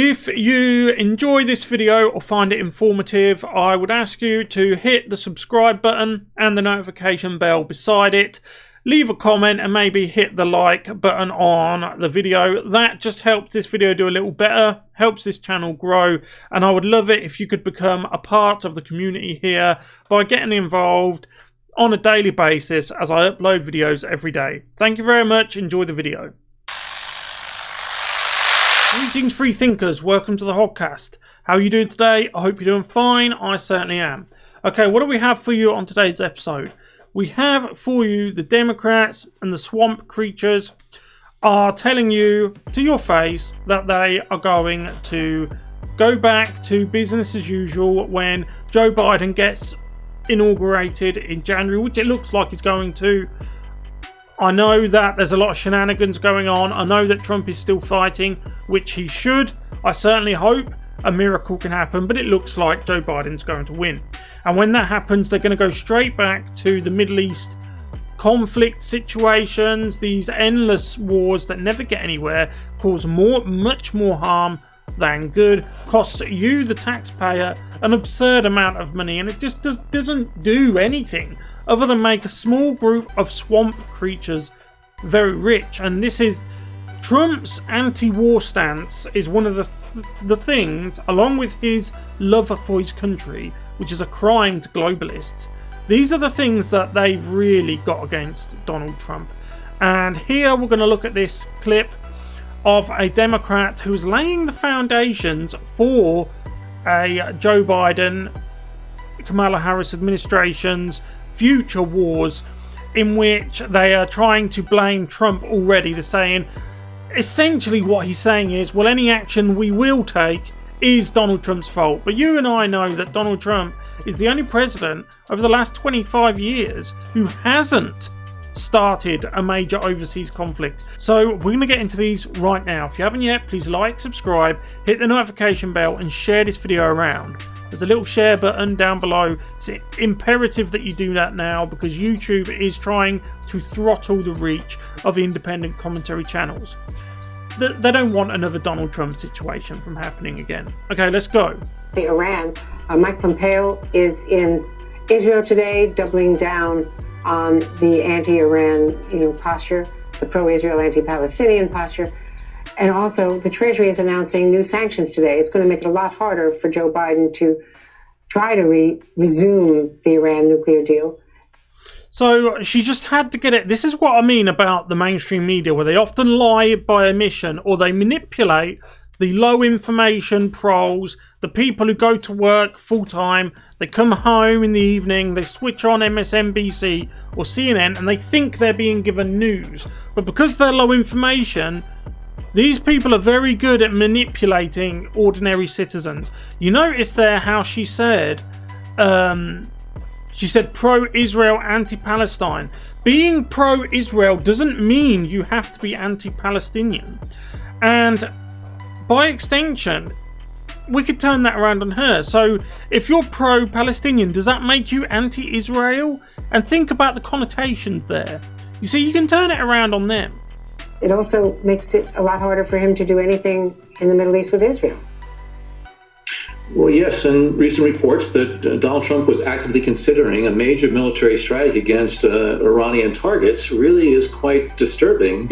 If you enjoy this video or find it informative, I would ask you to hit the subscribe button and the notification bell beside it. Leave a comment and maybe hit the like button on the video. That just helps this video do a little better, helps this channel grow, and I would love it if you could become a part of the community here by getting involved on a daily basis as I upload videos every day. Thank you very much. Enjoy the video. Greetings, free thinkers. Welcome to the Hoggcast. How are you doing today? I hope you're doing fine. I certainly am. Okay, what do we have for you on today's episode? We have for you the Democrats and the swamp creatures are telling you to your face that they are going to go back to business as usual when Joe Biden gets inaugurated in January, which it looks like he's going to. I know that there's a lot of shenanigans going on. I know that Trump is still fighting, which he should. I certainly hope a miracle can happen, but it looks like Joe Biden's going to win. And when that happens, they're going to go straight back to the Middle East conflict situations, these endless wars that never get anywhere, cause much more harm than good, costs you, the taxpayer, an absurd amount of money, and it just doesn't do anything other than make a small group of swamp creatures very rich. And this is Trump's anti-war stance is one of the things, along with his love for his country, which is a crime to globalists. These are the things that they've really got against Donald Trump. And here we're going to look at this clip of a Democrat who's laying the foundations for a Joe Biden, Kamala Harris administration's future wars, in which they are trying to blame Trump already. They're saying, essentially what he's saying is, well, any action we will take is Donald Trump's fault. But you and I know that Donald Trump is the only president over the last 25 years who hasn't started a major overseas conflict. So we're going to get into these right now. If you haven't yet, please like, subscribe, hit the notification bell and share this video around. There's a little share button down below. It's imperative that you do that now because YouTube is trying to throttle the reach of independent commentary channels. They don't want another Donald Trump situation from happening again. Okay, let's go. Iran. Mike Pompeo is in Israel today, doubling down on the anti-Iran, posture, the pro-Israel, anti-Palestinian posture. And also, the Treasury is announcing new sanctions today. It's going to make it a lot harder for Joe Biden to try to resume the Iran nuclear deal. So she just had to get it. This is what I mean about the mainstream media, where they often lie by omission or they manipulate the low information pros, the people who go to work full time. They come home in the evening, they switch on MSNBC or CNN and they think they're being given news. But because they're low information, these people are very good at manipulating ordinary citizens. You notice there how she said pro-Israel, anti-Palestine. Being pro-Israel doesn't mean you have to be anti-Palestinian. And by extension, we could turn that around on her. So if you're pro-Palestinian, does that make you anti-Israel? And think about the connotations there. You see, you can turn it around on them. It also makes it a lot harder for him to do anything in the Middle East with Israel. Well, yes, and recent reports that Donald Trump was actively considering a major military strike against Iranian targets really is quite disturbing.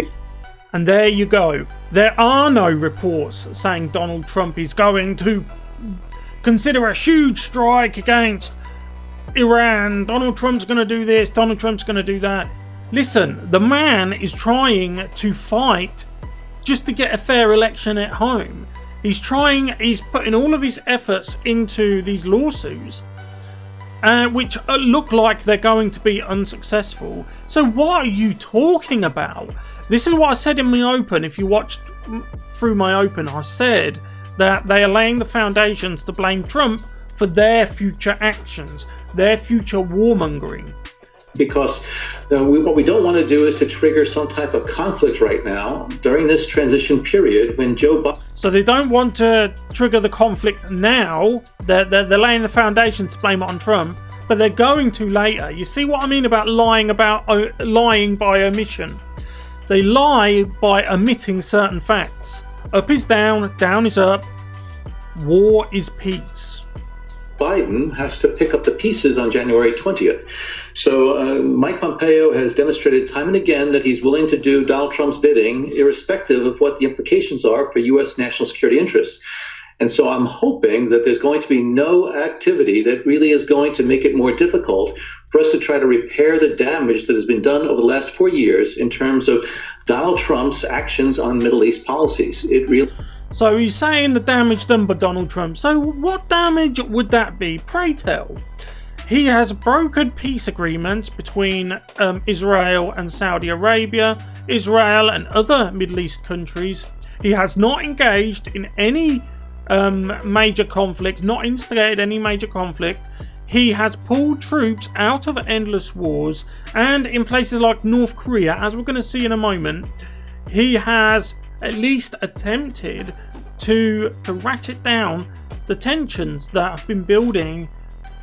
And there you go. There are no reports saying Donald Trump is going to consider a huge strike against Iran. Donald Trump's going to do this, Donald Trump's going to do that. Listen, the man is trying to fight just to get a fair election at home. He's putting all of his efforts into these lawsuits, which look like they're going to be unsuccessful. So what are you talking about? This is what I said in my open. If you watched through my open, I said that they are laying the foundations to blame Trump for their future actions, their future warmongering. Because what we don't want to do is to trigger some type of conflict right now during this transition period when Joe Biden... So they don't want to trigger the conflict now. They're laying the foundation to blame it on Trump, but they're going to later. You see what I mean about lying by omission? They lie by omitting certain facts. Up is down, down is up, war is peace. Biden has to pick up the pieces on January 20th. So Mike Pompeo has demonstrated time and again that he's willing to do Donald Trump's bidding, irrespective of what the implications are for U.S. national security interests. And so I'm hoping that there's going to be no activity that really is going to make it more difficult for us to try to repair the damage that has been done over the last 4 years in terms of Donald Trump's actions on Middle East policies. So he's saying the damage done by Donald Trump. So what damage would that be? Pray tell. He has brokered peace agreements between Israel and Saudi Arabia, Israel and other Middle East countries. He has not engaged in any major conflict, not instigated any major conflict. He has pulled troops out of endless wars, and in places like North Korea, as we're going to see in a moment, he has at least attempted to ratchet down the tensions that have been building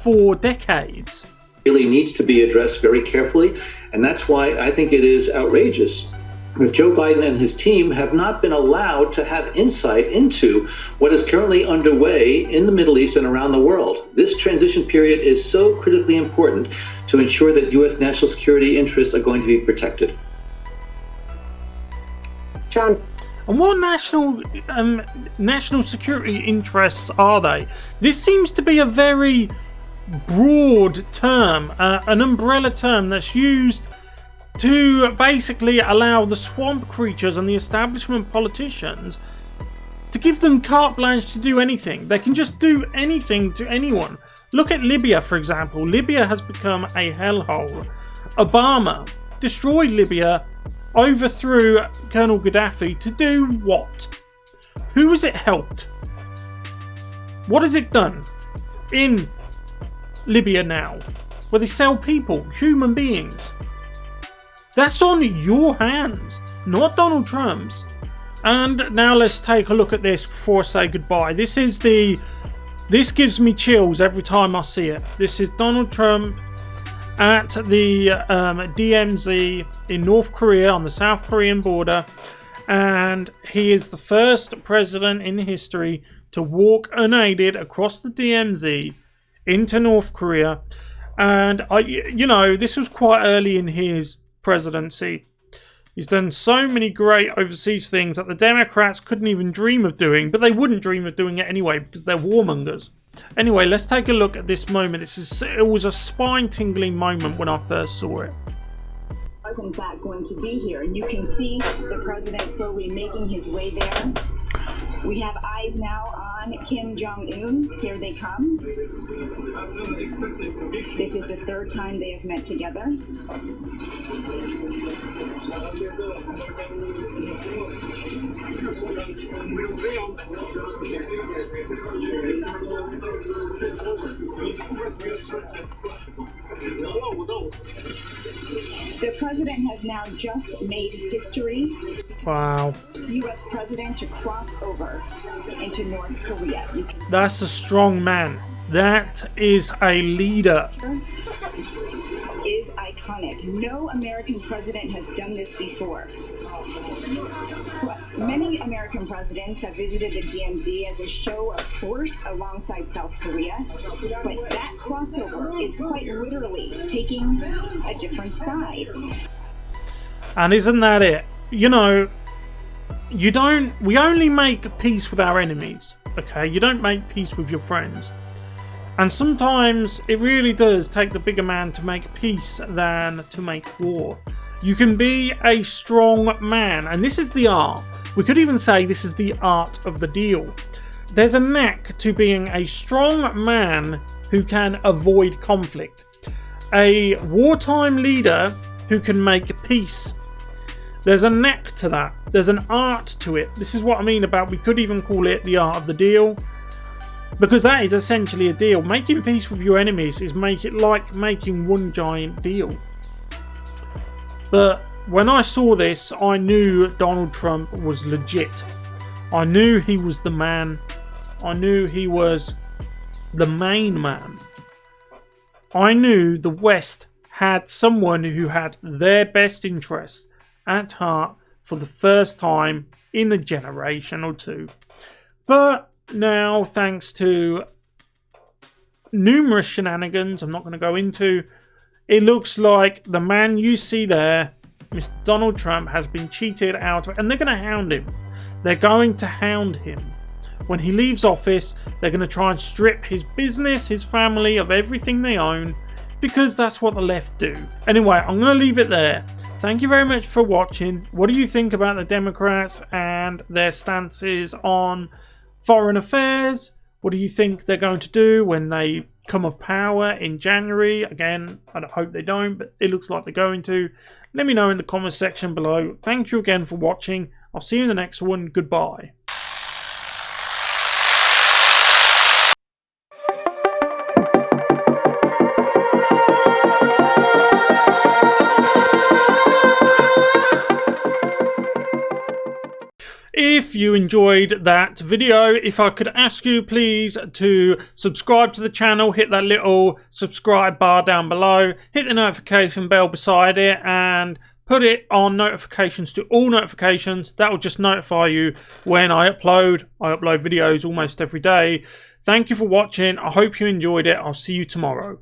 for decades. Really needs to be addressed very carefully, and that's why I think it is outrageous that Joe Biden and his team have not been allowed to have insight into what is currently underway in the Middle East and around the world. This transition period is so critically important to ensure that U.S. national security interests are going to be protected. John. And what national security interests are they? This seems to be a very broad term, an umbrella term that's used to basically allow the swamp creatures and the establishment politicians to give them carte blanche to do anything. They can just do anything to anyone. Look at Libya, for example. Libya has become a hellhole. Obama destroyed Libya, overthrew Colonel Gaddafi to do what? Who has it helped? What has it done in Libya now, where they sell people, human beings? That's on your hands, not Donald Trump's. And now let's take a look at this before I say goodbye. This gives me chills every time I see it. This is Donald Trump at the DMZ in North Korea on the South Korean border, and he is the first president in history to walk unaided across the DMZ into North Korea. And this was quite early in his presidency. He's done so many great overseas things that the Democrats couldn't even dream of doing, but they wouldn't dream of doing it anyway because they're warmongers. Anyway, let's take a look at this moment. It was a spine-tingling moment when I first saw it. Was in fact going to be here, and you can see the president slowly making his way there. We have eyes now on Kim Jong-un. Here they come. This is the third time they have met together. The president has now just made history. Wow. U.S. president to cross over into North Korea. That's a strong man. That is a leader. Is iconic. No American president has done this before. Many American presidents have visited the DMZ as a show of force alongside South Korea, but that crossover is quite literally taking a different side. And isn't that it? We only make peace with our enemies, okay? You don't make peace with your friends. And sometimes it really does take the bigger man to make peace than to make war. You can be a strong man, and this is the art. We could even say this is the art of the deal. There's a knack to being a strong man who can avoid conflict. A wartime leader who can make peace. There's a knack to that. There's an art to it. This is what I mean about, we could even call it the art of the deal. Because that is essentially a deal. Making peace with your enemies is like making one giant deal. But when I saw this, I knew Donald Trump was legit. I knew he was the man. I knew he was the main man. I knew the West had someone who had their best interests at heart for the first time in a generation or two. But now, thanks to numerous shenanigans I'm not going to go into, it looks like the man you see there, Mr. Donald Trump, has been cheated out of it, and they're going to hound him. They're going to hound him. When he leaves office, they're going to try and strip his business, his family, of everything they own, because that's what the left do. Anyway, I'm going to leave it there. Thank you very much for watching. What do you think about the Democrats and their stances on foreign affairs? What do you think they're going to do when they come of power in January? Again, I hope they don't, but it looks like they're going to. Let me know in the comments section below. Thank you again for watching. I'll see you in the next one. Goodbye. If you enjoyed that video, if I could ask you please to subscribe to the channel, hit that little subscribe bar down below, hit the notification bell beside it, and put it on notifications to all notifications. That will just notify you when I upload. I upload videos almost every day. Thank you for watching. I hope you enjoyed it. I'll see you tomorrow.